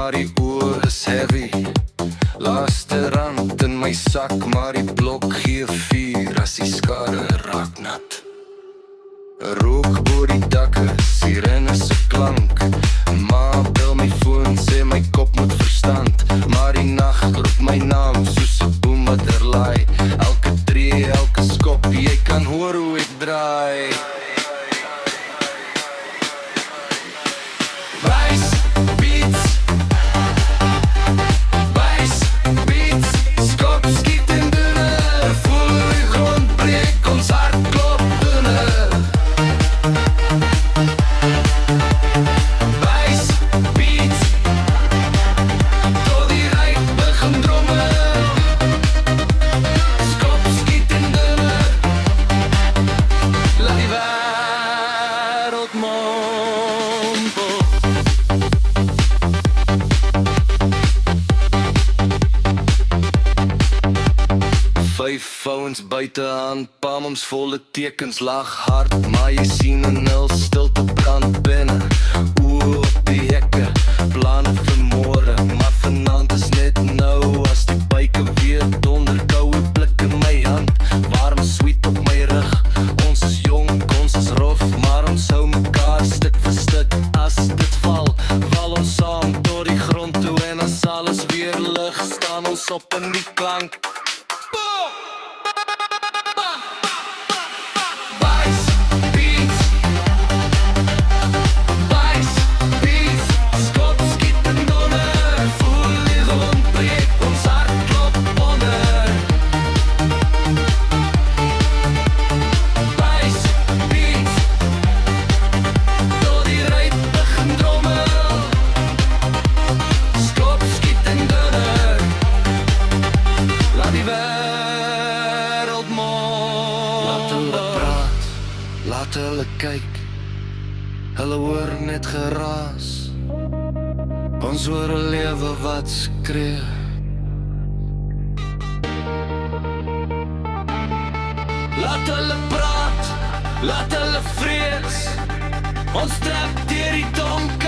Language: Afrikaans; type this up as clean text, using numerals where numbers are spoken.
maar die oë is heavy. Laaste rand in my sak, maar die blok gee vuur as die skare raak nat. Rook oor die dakke, sirene se klank. Ma bel my foon, sê my kop moet verstand. Maar die nacht roep my naam soos 'n boom wat laai. Elke tree, elke skop, jy kan hoor hoe ek draai. Bass beats, bass beats, skop skiet in dunne. Voel hoe die grond breek, ons hart klop dunne. Bass beats, tot die ryk begin dromme. Skop skiet in dunne, laat die wêreld mompel. 5 vouens buite aan, palms volle tekens, lag hard, maar jy sien 'n nul stilte brand binne. Oë op die hekke, planne vir môre, maar vanaand is net nou. As die buike weer donder, koue blik in my hand, warm sweet op my rug. Ons is jong, ons is rof, maar ons hou mekaar stuk vir stuk. As dit val, val ons saam tot die grond toe. En as alles weer lig, staan ons op in die klank. Bass beats, bass beats, skop skiet in donder. Voel die grond breek, ons hart klop onder. Bass beats, tot die ryk begin drommel. Skop skiet in donder, laat die wêreld mompel. Laat hulle praat, laat hulle kyk, hulle hoor net geraas. Ons hoor 'n lewe wat skree. Laat hulle praat, laat hulle vrees. Ons trap deur die donker.